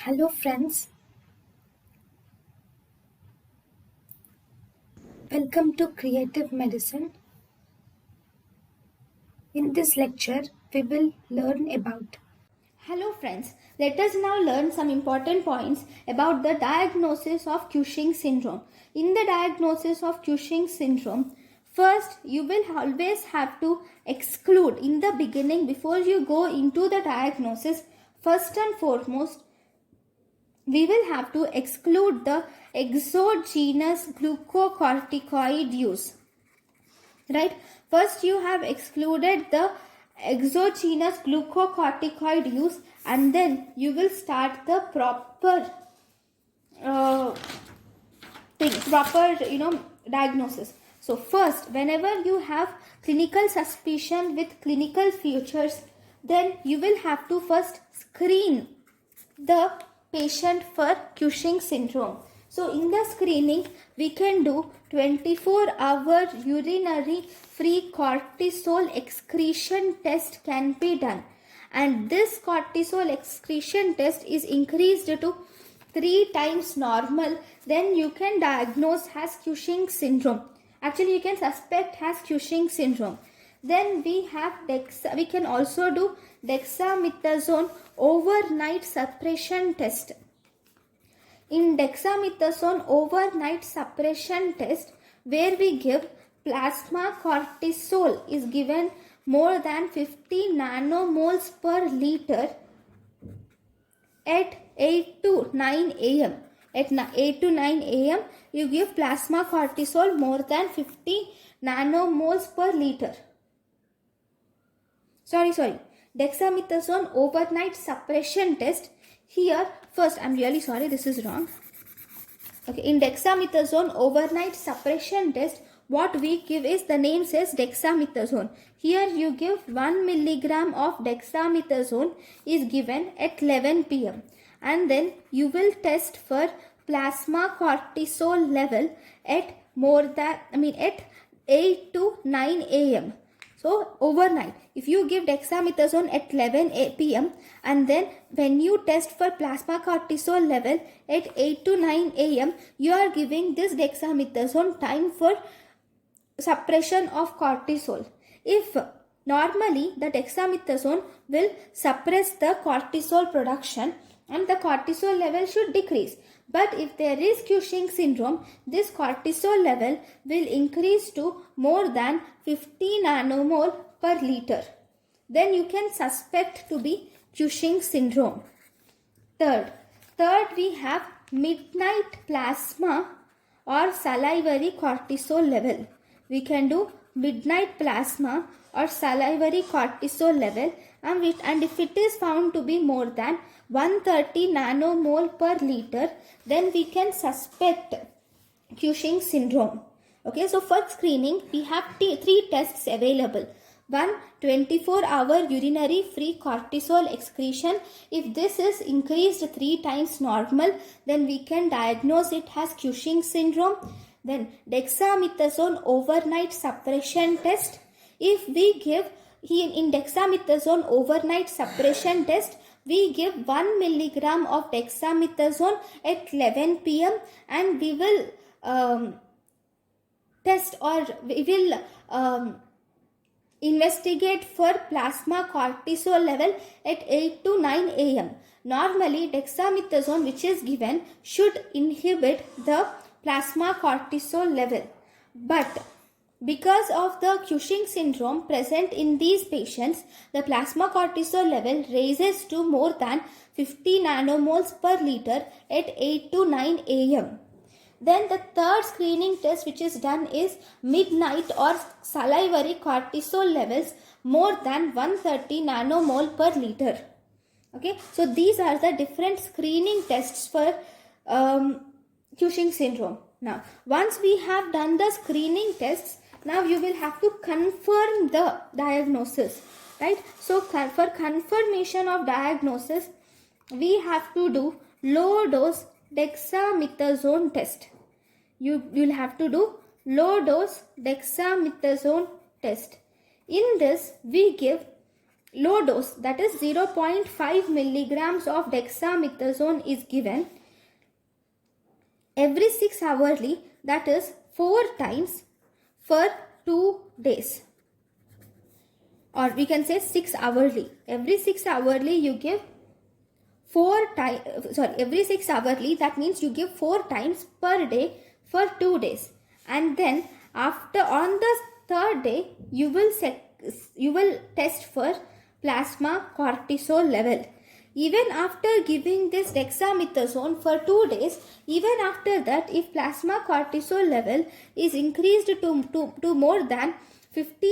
Hello friends, welcome to Creative Medicine. In this lecture, we will learn about. Hello friends, let us now learn some important points about the diagnosis of Cushing syndrome. In the diagnosis of Cushing syndrome, first you will always have to exclude in the beginning before you go into the diagnosis. First and foremost, we will have to exclude the exogenous glucocorticoid use. Right? First you have excluded the exogenous glucocorticoid use, and then you will start the proper diagnosis. So first, whenever you have clinical suspicion with clinical features, then you will have to first screen the patient for Cushing syndrome. So in the screening, we can do 24-hour urinary free cortisol excretion test can be done. And this cortisol excretion test is increased to 3 times normal. Then you can diagnose as Cushing syndrome. Actually, you can suspect as Cushing syndrome. Then we have we can also do dexamethasone overnight suppression test. In dexamethasone overnight suppression test, where we give plasma cortisol is given more than 50 nanomoles per liter at 8 to 9 am. At 8 to 9 am, you give plasma cortisol more than 50 nanomoles per liter. Dexamethasone overnight suppression test. Here, first, I'm really sorry, this is wrong. Okay, in dexamethasone overnight suppression test, what we give is, the name says dexamethasone. Here you give 1 milligram of dexamethasone is given at 11 pm. And then you will test for plasma cortisol level at at 8 to 9 am. So overnight, if you give dexamethasone at 11 pm and then when you test for plasma cortisol level at 8 to 9 am, you are giving this dexamethasone time for suppression of cortisol. If normally the dexamethasone will suppress the cortisol production and the cortisol level should decrease. But if there is Cushing syndrome, this cortisol level will increase to more than 50 nanomole per liter. Then you can suspect to be Cushing syndrome. Third we have midnight plasma or salivary cortisol level. We can do midnight plasma or salivary cortisol level, and if it is found to be more than 130 nanomole per liter, then we can suspect Cushing syndrome. Okay, so for screening, we have 3 tests available. One, 24-hour urinary free cortisol excretion. If this is increased 3 times normal, then we can diagnose it as Cushing syndrome. Then dexamethasone overnight suppression test. If we give in dexamethasone overnight suppression test, we give 1 milligram of dexamethasone at 11 pm and we will test, or we will investigate for plasma cortisol level at 8 to 9 am. Normally, dexamethasone which is given should inhibit the plasma cortisol level. But because of the Cushing syndrome present in these patients, the plasma cortisol level raises to more than 50 nanomoles per liter at 8 to 9 am. Then the third screening test which is done is midnight or salivary cortisol levels more than 130 nanomole per liter. Okay, so these are the different screening tests for Cushing syndrome. Now, once we have done the screening tests, now you will have to confirm the diagnosis, right? So for confirmation of diagnosis, we have to do low dose dexamethasone test. You will have to do low dose dexamethasone test. In this, we give low dose, that is 0.5 milligrams of dexamethasone is given every 6 hourly, that is 4 times for 2 days, or we can say 6 hourly. Every 6 hourly you give 4 times, every 6 hourly, that means you give 4 times per day for 2 days, and then after on the third day you will test for plasma cortisol level. Even after giving this dexamethasone for 2 days, even after that, if plasma cortisol level is increased to more than 50,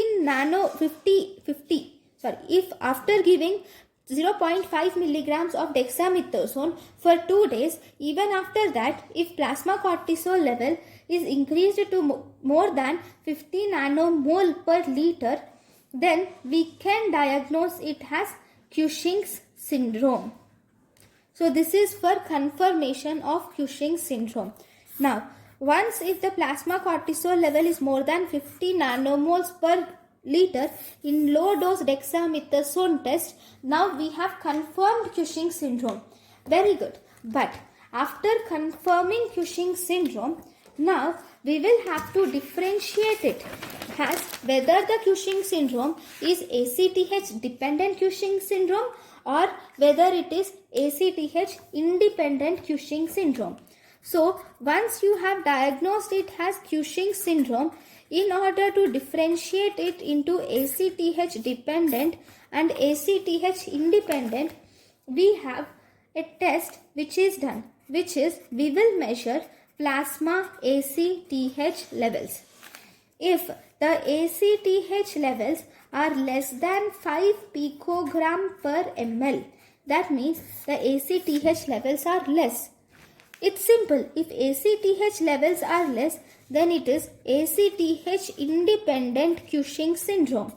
if after giving 0.5 milligrams of dexamethasone for 2 days, even after that, if plasma cortisol level is increased to more than 50 nanomole per liter, then we can diagnose it as Cushing's syndrome. So this is for confirmation of Cushing syndrome. Now, once if the plasma cortisol level is more than 50 nanomoles per liter in low dose dexamethasone test, now we have confirmed Cushing syndrome. Very good. But after confirming Cushing syndrome, now we will have to differentiate it as whether the Cushing syndrome is ACTH dependent Cushing syndrome or whether it is ACTH independent Cushing syndrome. So once you have diagnosed it as Cushing syndrome, in order to differentiate it into ACTH dependent and ACTH independent, we have a test which is done, which is we will measure plasma ACTH levels. If the ACTH levels are less than 5 picogram per ml, that means the ACTH levels are less. It's simple. If ACTH levels are less, then it is ACTH independent Cushing syndrome.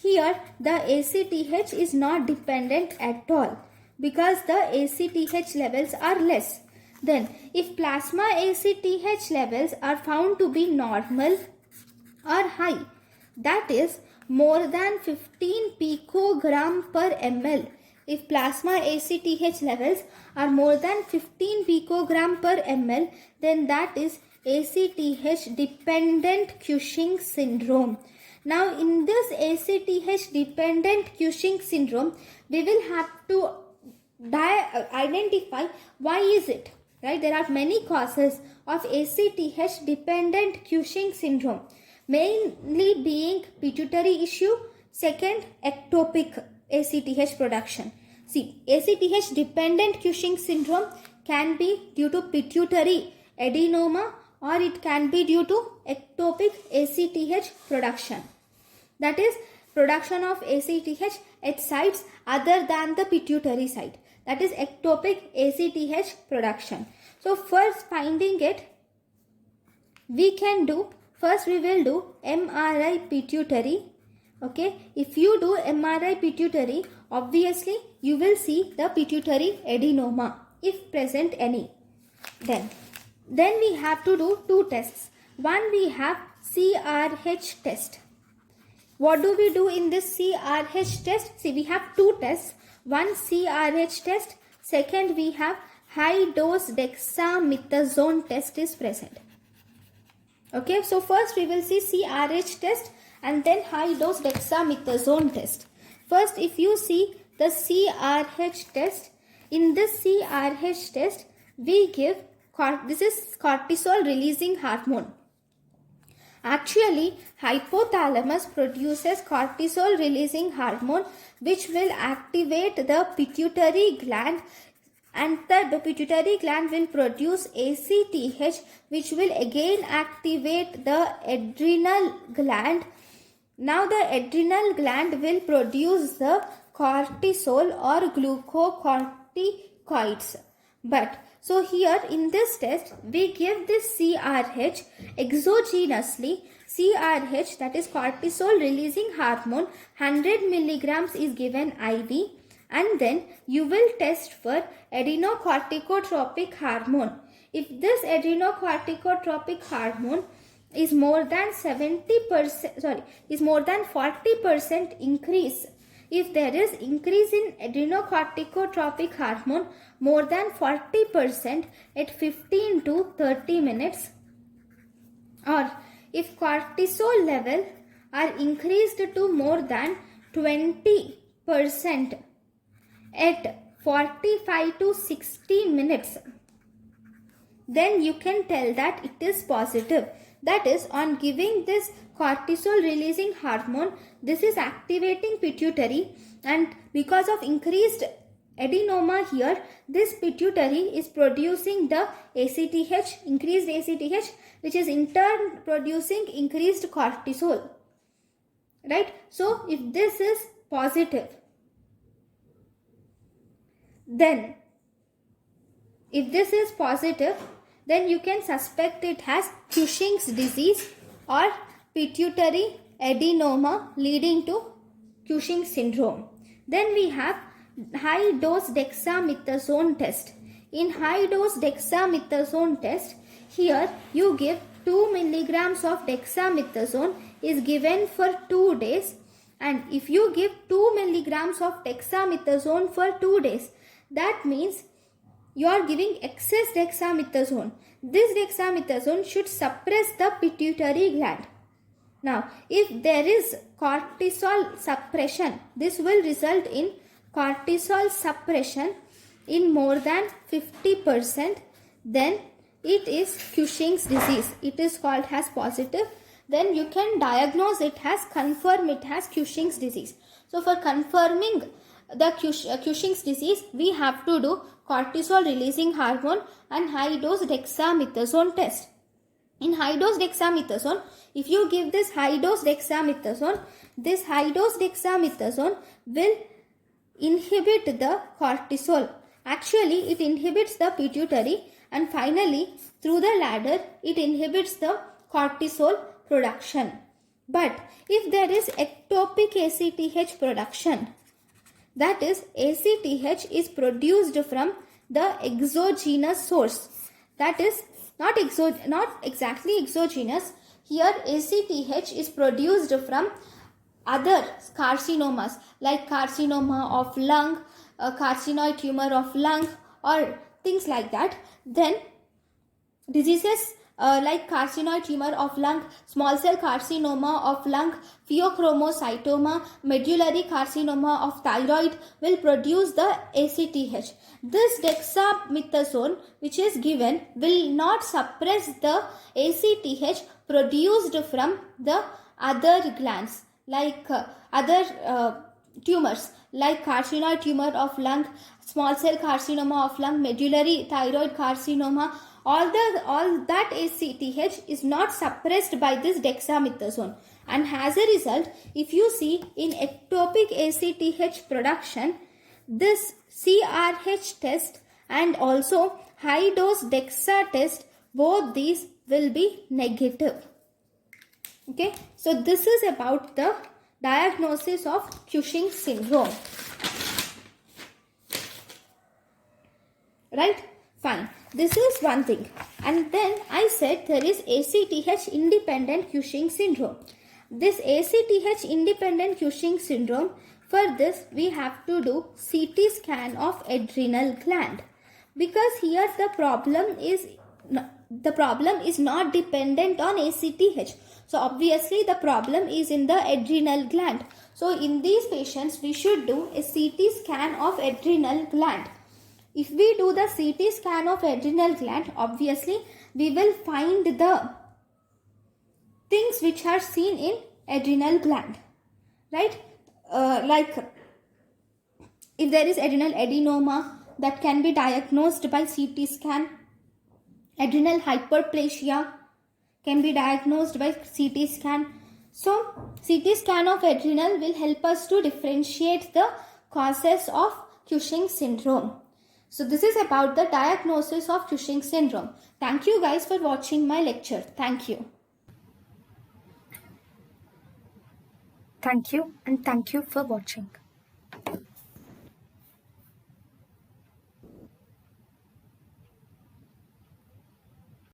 Here the ACTH is not dependent at all because the ACTH levels are less. Then if plasma ACTH levels are found to be normal or high, that is more than 15 picogram per ml. If plasma ACTH levels are more than 15 picogram per ml, then that is ACTH dependent Cushing syndrome. Now in this ACTH dependent Cushing syndrome, we will have to identify why is it, right? There are many causes of ACTH dependent Cushing syndrome, mainly being pituitary issue, second ectopic ACTH production. See, ACTH dependent Cushing syndrome can be due to pituitary adenoma or it can be due to ectopic ACTH production. That is production of ACTH at sites other than the pituitary site. That is ectopic ACTH production. So first finding it, we will do MRI pituitary. Okay, if you do MRI pituitary, obviously you will see the pituitary adenoma if present any. Then we have to do 2 tests. One, we have CRH test. What do we do in this CRH test? See, we have 2 tests. One CRH test, second we have high dose dexamethasone test is present. Okay, so first we will see CRH test and then high dose dexamethasone test. First, if you see the CRH test, in this CRH test we give, this is cortisol releasing hormone. Actually, hypothalamus produces cortisol releasing hormone which will activate the pituitary gland, and the pituitary gland will produce ACTH which will again activate the adrenal gland. Now the adrenal gland will produce the cortisol or glucocorticoids. But so here in this test we give this CRH exogenously. CRH, that is cortisol releasing hormone, 100 milligrams is given IV, and then you will test for adrenocorticotropic hormone. If this adrenocorticotropic hormone is more than 40% increase, if there is increase in adrenocorticotropic hormone more than 40% at 15 to 30 minutes, or if cortisol level are increased to more than 20% at 45 to 60 minutes, then you can tell that it is positive. That is, on giving this cortisol releasing hormone, this is activating pituitary, and because of increased adenoma here, this pituitary is producing the ACTH, increased ACTH, which is in turn producing increased cortisol. Right? So, if this is positive, then then you can suspect it has Cushing's disease or pituitary adenoma leading to Cushing syndrome. Then we have high dose dexamethasone test. In high dose dexamethasone test, here you give 2 milligrams of dexamethasone is given for 2 days, and if you give 2 milligrams of dexamethasone for 2 days, that means you are giving excess dexamethasone. This dexamethasone should suppress the pituitary gland. Now, if there is cortisol suppression, this will result in cortisol suppression in more than 50%, then it is Cushing's disease. It is called as positive. Then you can diagnose it as, confirm it as Cushing's disease. So, for confirming the Cushing's disease, we have to do cortisol releasing hormone and high dose dexamethasone test. In high dose dexamethasone, if you give this high dose dexamethasone will inhibit the cortisol. Actually, it inhibits the pituitary, and finally through the ladder it inhibits the cortisol production. But if there is ectopic ACTH production, that is, ACTH is produced from the exogenous source. That is not exactly exogenous. Here ACTH is produced from other carcinomas like carcinoma of lung, carcinoid tumor of lung, or things like that. Then diseases like carcinoid tumor of lung, small cell carcinoma of lung, pheochromocytoma, medullary carcinoma of thyroid will produce the ACTH. This dexamethasone which is given will not suppress the ACTH produced from the other glands like other tumors like carcinoid tumor of lung, small cell carcinoma of lung, medullary thyroid carcinoma. All that ACTH is not suppressed by this dexamethasone, and as a result, if you see in ectopic ACTH production, this Crh test and also high dose DEXA test, both these will be negative. Okay, so this is about the diagnosis of Cushing syndrome. Right? Fine. This is one thing. And then I said there is ACTH independent Cushing syndrome. This ACTH independent Cushing syndrome, for this we have to do CT scan of adrenal gland, because here the problem is not dependent on ACTH. So obviously the problem is in the adrenal gland. So in these patients we should do a CT scan of adrenal gland. If we do the CT scan of adrenal gland, obviously we will find the things which are seen in adrenal gland, right? Like if there is adrenal adenoma, that can be diagnosed by CT scan. Adrenal hyperplasia can be diagnosed by CT scan. So CT scan of adrenal will help us to differentiate the causes of Cushing syndrome. So this is about the diagnosis of Cushing syndrome. Thank you guys for watching my lecture. Thank you. Thank you, and thank you for watching.